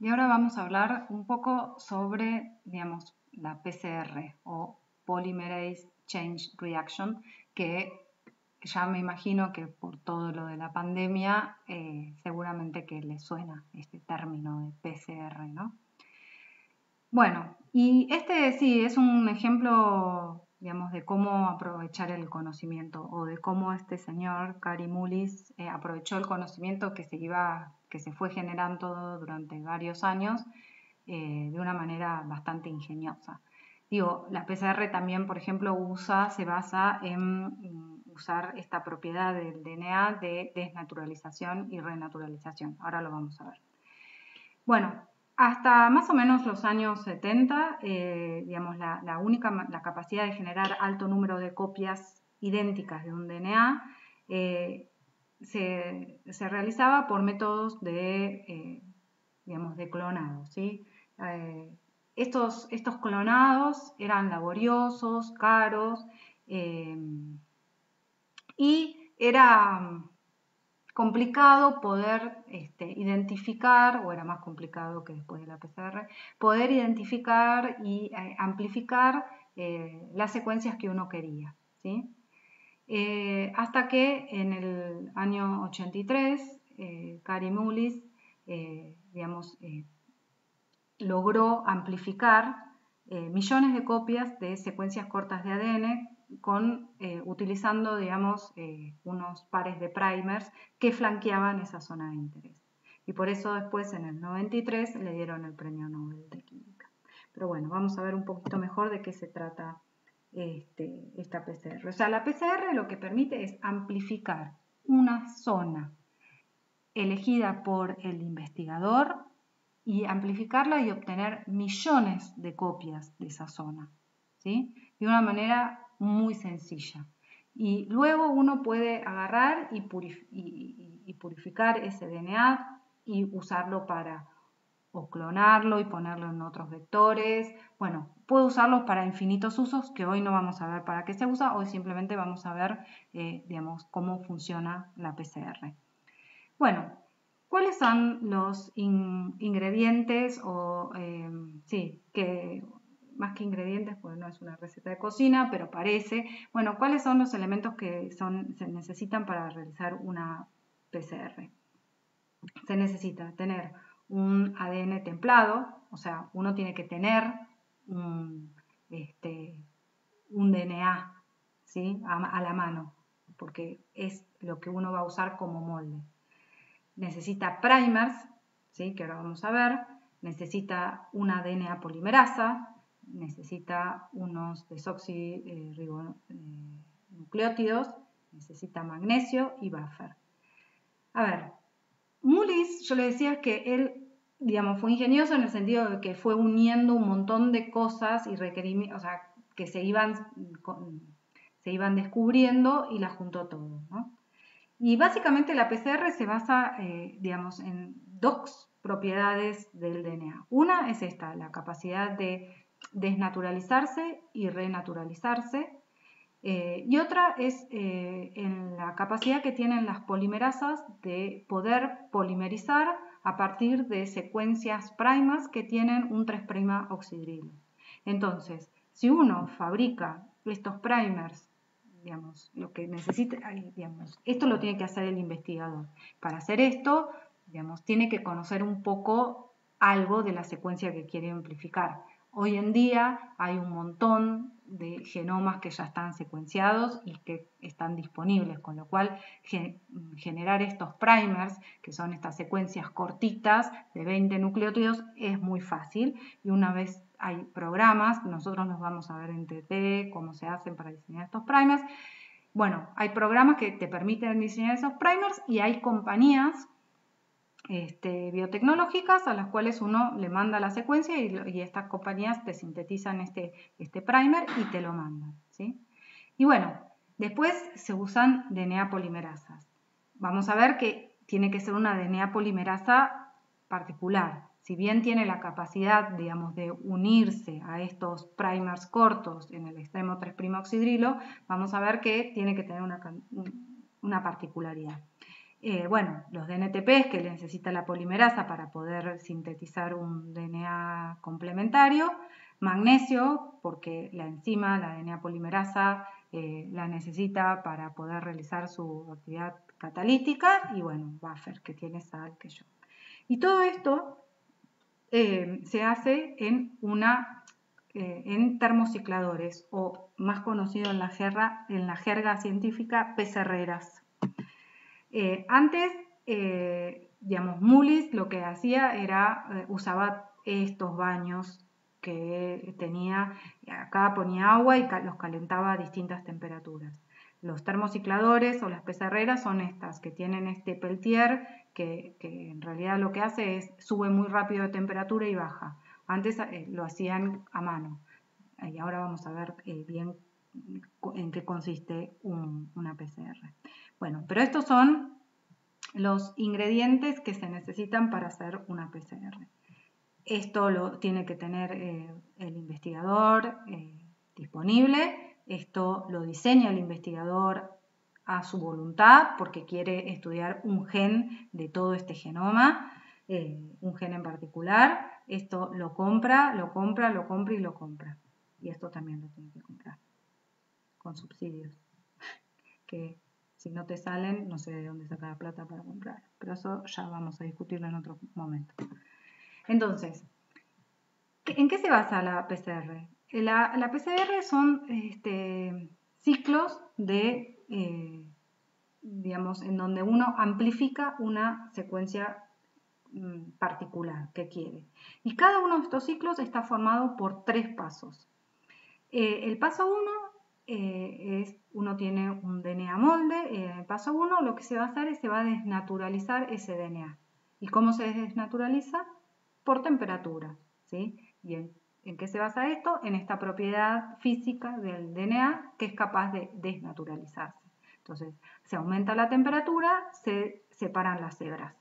Y ahora vamos a hablar un poco sobre, digamos, la PCR o Polymerase Chain Reaction, que ya me imagino que por todo lo de la pandemia seguramente que les suena este término de PCR, ¿no? Bueno, y este sí es un ejemplo, digamos, de cómo aprovechar el conocimiento o de cómo este señor, Kary Mullis, aprovechó el conocimiento que se fue generando durante varios años de una manera bastante ingeniosa. Digo, la PCR también, por ejemplo, se basa en usar esta propiedad del DNA de desnaturalización y renaturalización. Ahora lo vamos a ver. Bueno, hasta más o menos los años 70, digamos, la capacidad de generar alto número de copias idénticas de un DNA se realizaba por métodos digamos, de clonado, ¿sí? Estos clonados eran laboriosos, caros y era complicado poder identificar, o era más complicado que después de la PCR, poder identificar y amplificar las secuencias que uno quería, ¿sí? Hasta que en el año 83, Kary Mullis, digamos, logró amplificar millones de copias de secuencias cortas de ADN utilizando, digamos, unos pares de primers que flanqueaban esa zona de interés. Y por eso después, en el 93, le dieron el Premio Nobel de Química. Pero bueno, vamos a ver un poquito mejor de qué se trata esta PCR. O sea, la PCR lo que permite es amplificar una zona elegida por el investigador y amplificarla y obtener millones de copias de esa zona, ¿sí? De una manera muy sencilla. Y luego uno puede agarrar y purificar ese DNA y usarlo para o clonarlo y ponerlo en otros vectores. Bueno, puede usarlo para infinitos usos que hoy no vamos a ver para qué se usa, hoy simplemente vamos a ver, digamos, cómo funciona la PCR. Bueno, ¿cuáles son los ingredientes sí, que más que ingredientes, pues no es una receta de cocina, pero parece. Bueno, ¿cuáles son los elementos que se necesitan para realizar una PCR? Se necesita tener un ADN templado, o sea, uno tiene que tener un DNA, ¿sí? A la mano, porque es lo que uno va a usar como molde. Necesita primers, ¿sí? Que ahora vamos a ver, necesita una DNA polimerasa, necesita unos desoxirribonucleótidos, necesita magnesio y buffer. A ver, Mullis, yo le decía que él, digamos, fue ingenioso en el sentido de que fue uniendo un montón de cosas y requerimientos, o sea, que se iban descubriendo y las juntó todo, ¿no? Y básicamente la PCR se basa, digamos, en dos propiedades del DNA. Una es esta, la capacidad de desnaturalizarse y renaturalizarse. Y otra es en la capacidad que tienen las polimerasas de poder polimerizar a partir de secuencias primas que tienen un 3' oxidrilo. Entonces, si uno fabrica estos primers, digamos, lo que necesita, digamos, esto lo tiene que hacer el investigador. Para hacer esto, digamos, tiene que conocer un poco algo de la secuencia que quiere amplificar. Hoy en día hay un montón de genomas que ya están secuenciados y que están disponibles, con lo cual generar estos primers, que son estas secuencias cortitas de 20 nucleótidos, es muy fácil. Y una vez hay programas, nosotros nos vamos a ver en TT cómo se hacen para diseñar estos primers. Bueno, hay programas que te permiten diseñar esos primers y hay compañías biotecnológicas a las cuales uno le manda la secuencia y estas compañías te sintetizan este primer y te lo mandan, ¿sí? Y bueno, después se usan DNA polimerasas. Vamos a ver que tiene que ser una DNA polimerasa particular. Si bien tiene la capacidad, digamos, de unirse a estos primers cortos en el extremo 3' oxidrilo, vamos a ver que tiene que tener una particularidad. Bueno, los DNTPs que necesita la polimerasa para poder sintetizar un DNA complementario, magnesio, porque la enzima, la DNA polimerasa, la necesita para poder realizar su actividad catalítica, y bueno, buffer, que tiene sal, que yo. Y todo esto se hace en termocicladores, o más conocido en la jerga científica, PCR-eras. Antes, digamos, Mullis lo que hacía era, usaba estos baños que tenía, acá ponía agua y los calentaba a distintas temperaturas. Los termocicladores o las PCR-eras son estas, que tienen este peltier que en realidad lo que hace es sube muy rápido de temperatura y baja. Antes lo hacían a mano, y ahora vamos a ver bien en qué consiste una PCR. Bueno, pero estos son los ingredientes que se necesitan para hacer una PCR. Esto lo tiene que tener el investigador disponible, esto lo diseña el investigador a su voluntad porque quiere estudiar un gen de todo este genoma, un gen en particular. Esto lo compra y lo compra. Y esto también lo tiene que comprar con subsidios, que si no te salen, no sé de dónde sacar la plata para comprar, pero eso ya vamos a discutirlo en otro momento. Entonces, ¿en qué se basa la PCR? La PCR son ciclos de, digamos, en donde uno amplifica una secuencia particular que quiere. Y cada uno de estos ciclos está formado por 3 pasos. El paso 1 es, uno tiene un DNA molde. En el paso 1 lo que se va a hacer es se va a desnaturalizar ese DNA. ¿Y cómo se desnaturaliza? Por temperatura, ¿sí? ¿Y en qué se basa esto? En esta propiedad física del DNA que es capaz de desnaturalizarse. Entonces, se aumenta la temperatura, se separan las hebras.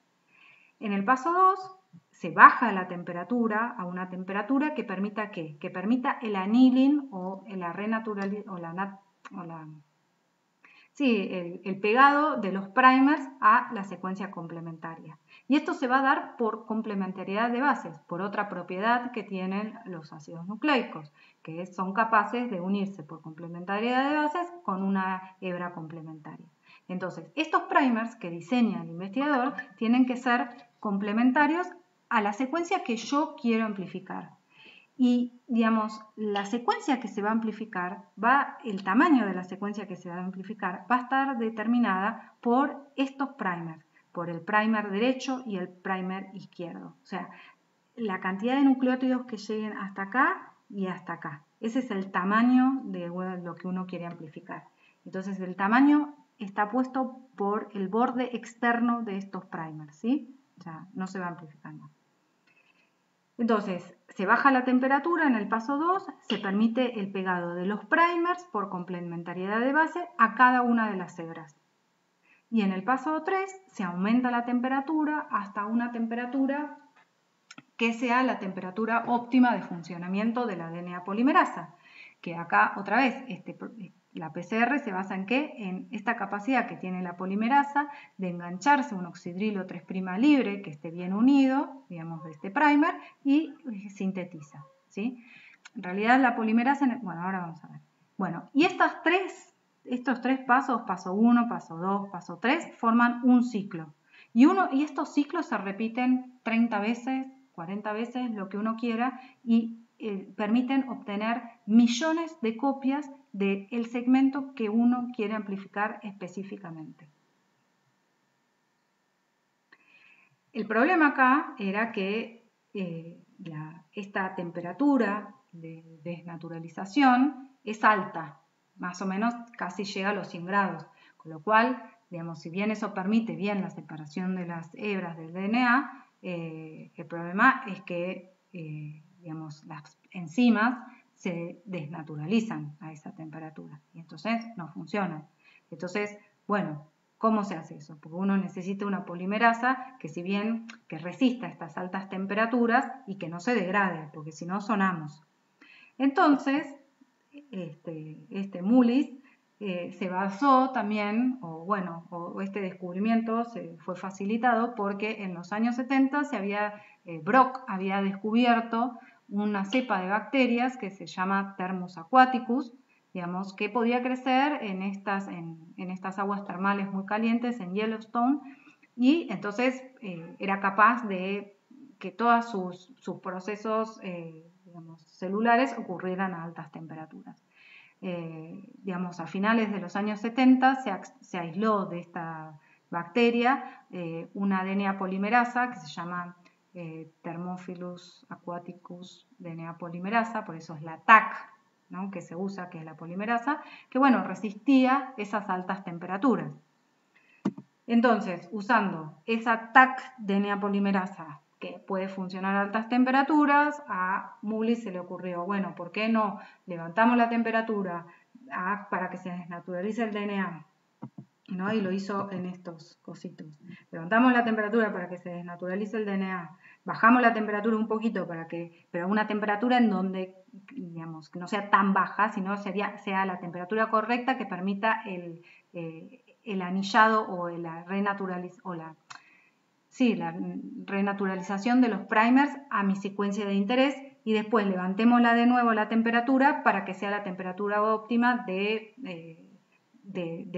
En el paso 2, se baja la temperatura a una temperatura que permita ¿qué? Que permita el annealing o la renaturalización, el pegado de los primers a la secuencia complementaria. Y esto se va a dar por complementariedad de bases, por otra propiedad que tienen los ácidos nucleicos, que son capaces de unirse por complementariedad de bases con una hebra complementaria. Entonces, estos primers que diseña el investigador tienen que ser complementarios a la secuencia que yo quiero amplificar. Y, digamos, la secuencia que se va a amplificar, el tamaño de la secuencia que se va a amplificar va a estar determinada por estos primers, por el primer derecho y el primer izquierdo. O sea, la cantidad de nucleótidos que lleguen hasta acá y hasta acá. Ese es el tamaño de lo que uno quiere amplificar. Entonces, el tamaño está puesto por el borde externo de estos primers, ¿sí? O sea, no se va a amplificar más. Entonces, se baja la temperatura en el paso 2, se permite el pegado de los primers por complementariedad de base a cada una de las hebras. Y en el paso 3 se aumenta la temperatura hasta una temperatura que sea la temperatura óptima de funcionamiento de la DNA polimerasa, que acá otra vez la PCR se basa en ¿qué? En esta capacidad que tiene la polimerasa de engancharse a un oxidrilo 3' libre que esté bien unido, digamos, de este primer, y sintetiza, ¿sí? En realidad la polimerasa, bueno, ahora vamos a ver. Bueno, y estos tres pasos, paso 1, paso 2, paso 3, forman un ciclo. Y estos ciclos se repiten 30 veces, 40 veces, lo que uno quiera, y permiten obtener millones de copias del segmento que uno quiere amplificar específicamente. El problema acá era que esta temperatura de desnaturalización es alta, más o menos casi llega a los 100 grados, con lo cual, digamos, si bien eso permite bien la separación de las hebras del DNA, el problema es que digamos, las enzimas se desnaturalizan a esa temperatura y entonces no funcionan. Entonces, bueno, ¿cómo se hace eso? Porque uno necesita una polimerasa que si bien que resista estas altas temperaturas y que no se degrade, porque si no sonamos. Entonces, Mullis se basó también, o este descubrimiento se fue facilitado porque en los años 70 Brock había descubierto una cepa de bacterias que se llama Thermus aquaticus, digamos, que podía crecer en estas aguas termales muy calientes en Yellowstone, y entonces era capaz de que todos sus procesos digamos, celulares ocurrieran a altas temperaturas. Digamos, a finales de los años 70 se aisló de esta bacteria una DNA polimerasa que se llama Thermophilus aquaticus DNA polimerasa, por eso es la TAC, ¿no?, que se usa, que es la polimerasa, que bueno, resistía esas altas temperaturas. Entonces, usando esa TAC DNA polimerasa que puede funcionar a altas temperaturas, a Mullis se le ocurrió, bueno, ¿por qué no levantamos la temperatura para que se desnaturalice el DNA? ¿No? Y lo hizo en estos cositos. Levantamos la temperatura para que se desnaturalice el DNA, bajamos la temperatura un poquito pero a una temperatura en donde, digamos, que no sea tan baja, sino sea la temperatura correcta que permita el anillado o la renaturalización de los primers a mi secuencia de interés, y después levantémosla de nuevo la temperatura para que sea la temperatura óptima de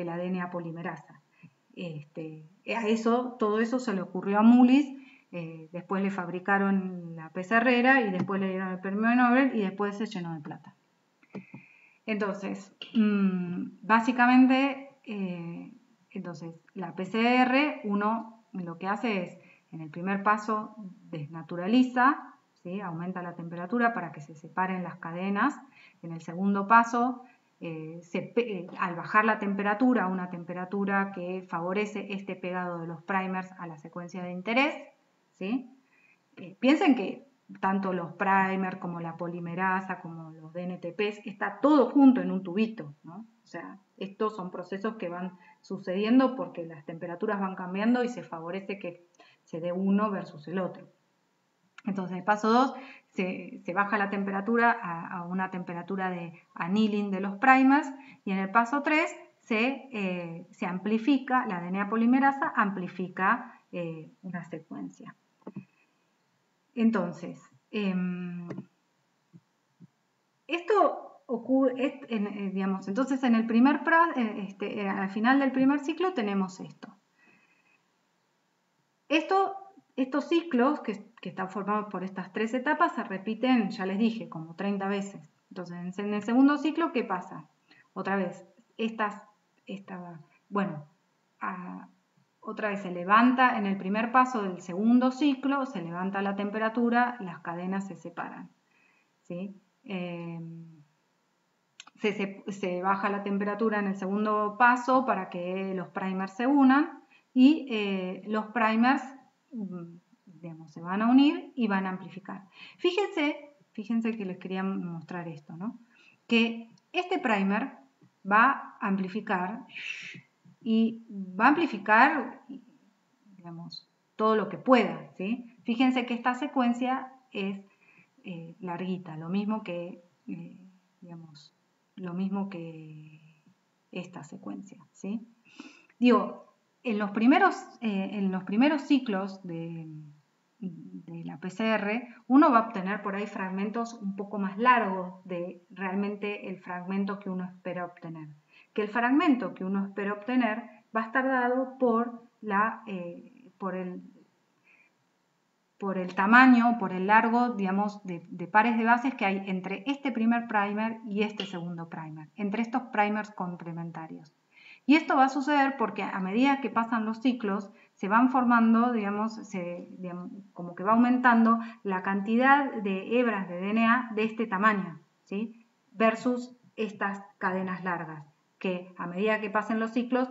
la DNA polimerasa. Todo eso se le ocurrió a Mullis, después le fabricaron la PCR y después le dieron el premio Nobel y después se llenó de plata. Entonces, básicamente, la PCR, uno lo que hace es, en el primer paso, desnaturaliza, ¿sí?, aumenta la temperatura para que se separen las cadenas. En el segundo paso, al bajar la temperatura a una temperatura que favorece este pegado de los primers a la secuencia de interés, ¿sí? Piensen que tanto los primers como la polimerasa, como los DNTPs, está todo junto en un tubito, ¿no? O sea, estos son procesos que van sucediendo porque las temperaturas van cambiando y se favorece que se dé uno versus el otro. Entonces, en el paso 2 se baja la temperatura a una temperatura de annealing de los primers, y en el paso 3 se amplifica, la DNA polimerasa amplifica una secuencia. Entonces, esto ocurre, digamos, entonces en el al final del primer ciclo tenemos esto. Estos ciclos que están formados por estas 3 etapas se repiten, ya les dije, como 30 veces. Entonces, en el segundo ciclo, ¿qué pasa? Otra vez, otra vez se levanta, en el primer paso del segundo ciclo, se levanta la temperatura, las cadenas se separan, ¿sí? Se baja la temperatura en el segundo paso para que los primers se unan, y los primers, digamos, se van a unir y van a amplificar. Fíjense que les quería mostrar esto, ¿no? Que este primer va a amplificar, digamos, todo lo que pueda, ¿sí? Fíjense que esta secuencia es larguita, lo mismo que esta secuencia, ¿sí? Digo, en los primeros ciclos de la PCR, uno va a obtener por ahí fragmentos un poco más largos de realmente el fragmento que uno espera obtener. Que el fragmento que uno espera obtener va a estar dado por el tamaño, por el largo, digamos, de pares de bases que hay entre este primer primer y este segundo primer, entre estos primers complementarios. Y esto va a suceder porque a medida que pasan los ciclos, se van formando, digamos, como que va aumentando la cantidad de hebras de DNA de este tamaño, ¿sí? Versus estas cadenas largas, que a medida que pasen los ciclos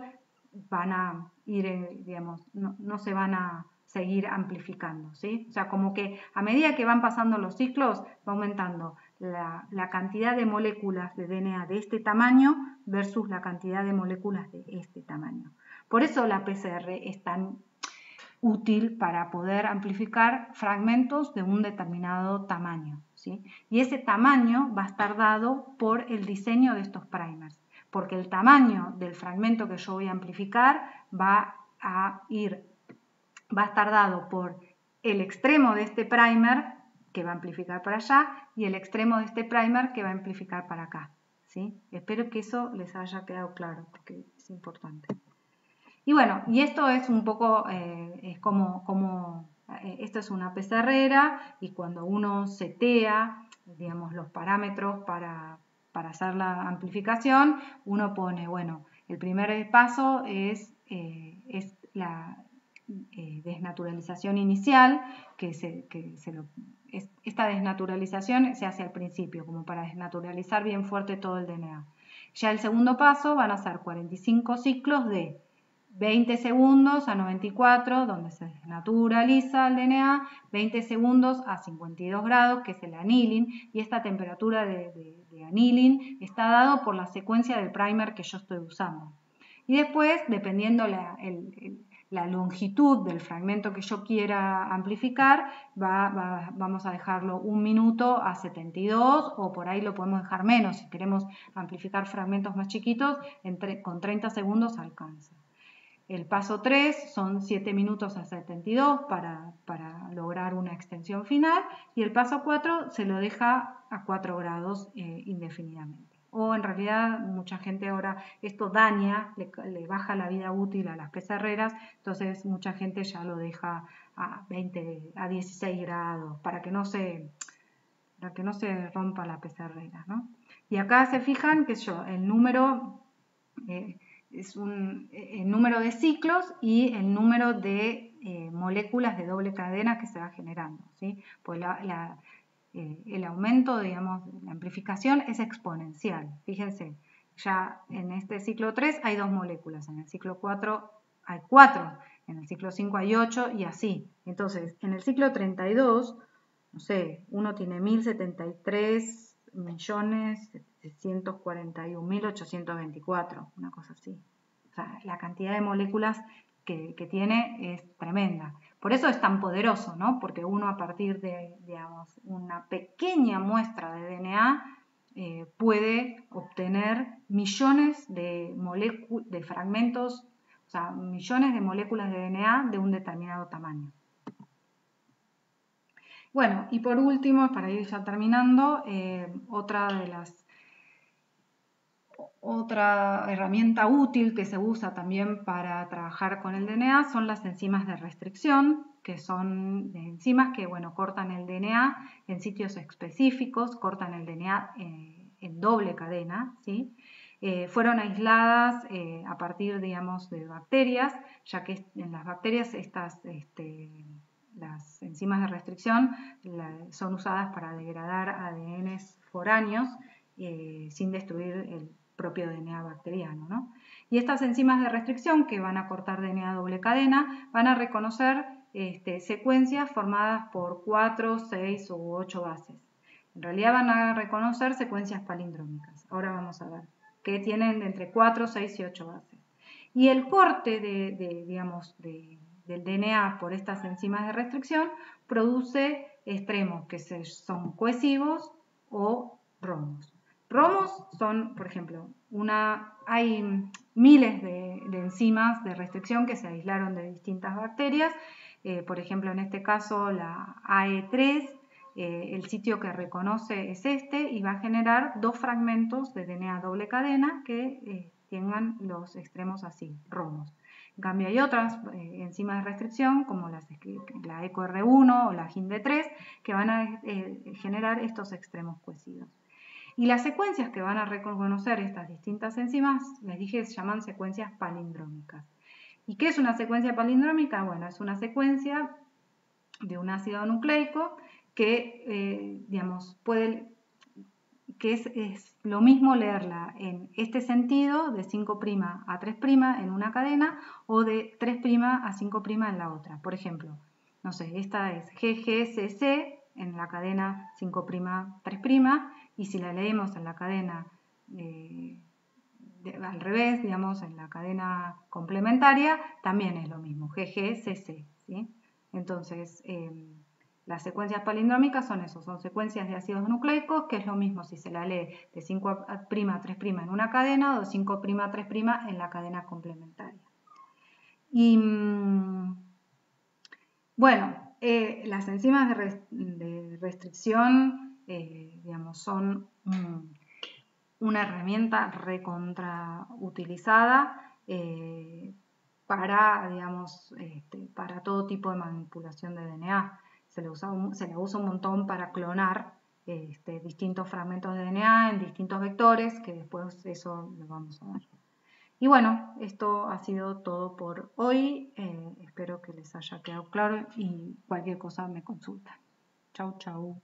van a ir, digamos, no se van a seguir amplificando, ¿sí? O sea, como que a medida que van pasando los ciclos va aumentando la cantidad de moléculas de DNA de este tamaño versus la cantidad de moléculas de este tamaño. Por eso la PCR es tan útil para poder amplificar fragmentos de un determinado tamaño, ¿sí? Y ese tamaño va a estar dado por el diseño de estos primers. porque el tamaño del fragmento que yo voy a amplificar va a estar dado por el extremo de este primer que va a amplificar para allá y el extremo de este primer que va a amplificar para acá, ¿sí? Espero que eso les haya quedado claro porque es importante. Y bueno, y esto es un poco, es como esto es una pizarrera y cuando uno setea, digamos, los parámetros para hacer la amplificación, uno pone, bueno, el primer paso es la desnaturalización inicial, esta desnaturalización se hace al principio, como para desnaturalizar bien fuerte todo el DNA. Ya el segundo paso van a ser 45 ciclos de 20 segundos a 94, donde se desnaturaliza el DNA, 20 segundos a 52 grados, que es el annealing, y esta temperatura de annealing está dado por la secuencia del primer que yo estoy usando. Y después, dependiendo la longitud del fragmento que yo quiera amplificar, vamos a dejarlo 1 minuto a 72 o por ahí lo podemos dejar menos. Si queremos amplificar fragmentos más chiquitos, con 30 segundos alcanza. El paso 3 son 7 minutos a 72 para lograr una extensión final y el paso 4 se lo deja a 4 grados indefinidamente. O en realidad mucha gente ahora esto daña, le baja la vida útil a las pizarreras, entonces mucha gente ya lo deja a 16 grados para que no se rompa la pizarrera, ¿no? Y acá se fijan que el número es el número de ciclos y el número de moléculas de doble cadena que se va generando, ¿sí? Pues el aumento, digamos, la amplificación es exponencial. Fíjense, ya en este ciclo 3 hay 2 moléculas, en el ciclo 4 hay 4, en el ciclo 5 hay 8 y así. Entonces, en el ciclo 32, no sé, uno tiene 1073.741.824, una cosa así. O sea, la cantidad de moléculas que tiene es tremenda. Por eso es tan poderoso, ¿no? Porque uno a partir de, digamos, una pequeña muestra de DNA puede obtener millones de fragmentos, o sea, millones de moléculas de DNA de un determinado tamaño. Bueno, y por último, para ir ya terminando, otra herramienta útil que se usa también para trabajar con el DNA son las enzimas de restricción, que son enzimas que, bueno, cortan el DNA en sitios específicos, cortan el DNA en doble cadena, ¿sí? Fueron aisladas a partir, digamos, de bacterias, ya que en las bacterias las enzimas de restricción son usadas para degradar ADNs foráneos sin destruir el propio DNA bacteriano, ¿no? Y estas enzimas de restricción que van a cortar DNA doble cadena van a reconocer secuencias formadas por 4, 6 u 8 bases. En realidad van a reconocer secuencias palindrómicas. Ahora vamos a ver que tienen entre 4, 6 y 8 bases. Y el corte del DNA por estas enzimas de restricción produce extremos que son cohesivos o romos. Romos son, por ejemplo, hay miles de enzimas de restricción que se aislaron de distintas bacterias. Por ejemplo, en este caso la AE3, el sitio que reconoce es este y va a generar 2 fragmentos de DNA doble cadena que tengan los extremos así, romos. En cambio, hay otras enzimas de restricción, como la EcoR1 o la HindD3, que van a generar estos extremos cohesidos. Y las secuencias que van a reconocer estas distintas enzimas, les dije, se llaman secuencias palindrómicas. ¿Y qué es una secuencia palindrómica? Bueno, es una secue' de un ácido nucleico que, es lo mismo leerla en este sentido, de 5' a 3' en una cadena, o de 3' a 5' en la otra. Por ejemplo, no sé, esta es GGCC en la cadena 5', 3', y si la leemos en la cadena al revés, digamos, en la cadena complementaria, también es lo mismo, GGCC, ¿sí? Entonces, Las secuencias palindrómicas son eso, son secuencias de ácidos nucleicos, que es lo mismo si se la lee de 5' a 3' en una cadena o de 5' a 3' en la cadena complementaria. Y bueno, las enzimas de restricción, digamos, son una herramienta recontrautilizada para, digamos, para todo tipo de manipulación de DNA. Se la usa un montón para clonar distintos fragmentos de DNA en distintos vectores, que después eso lo vamos a ver. Y bueno, esto ha sido todo por hoy. Espero que les haya quedado claro y cualquier cosa me consultan. Chau, chau.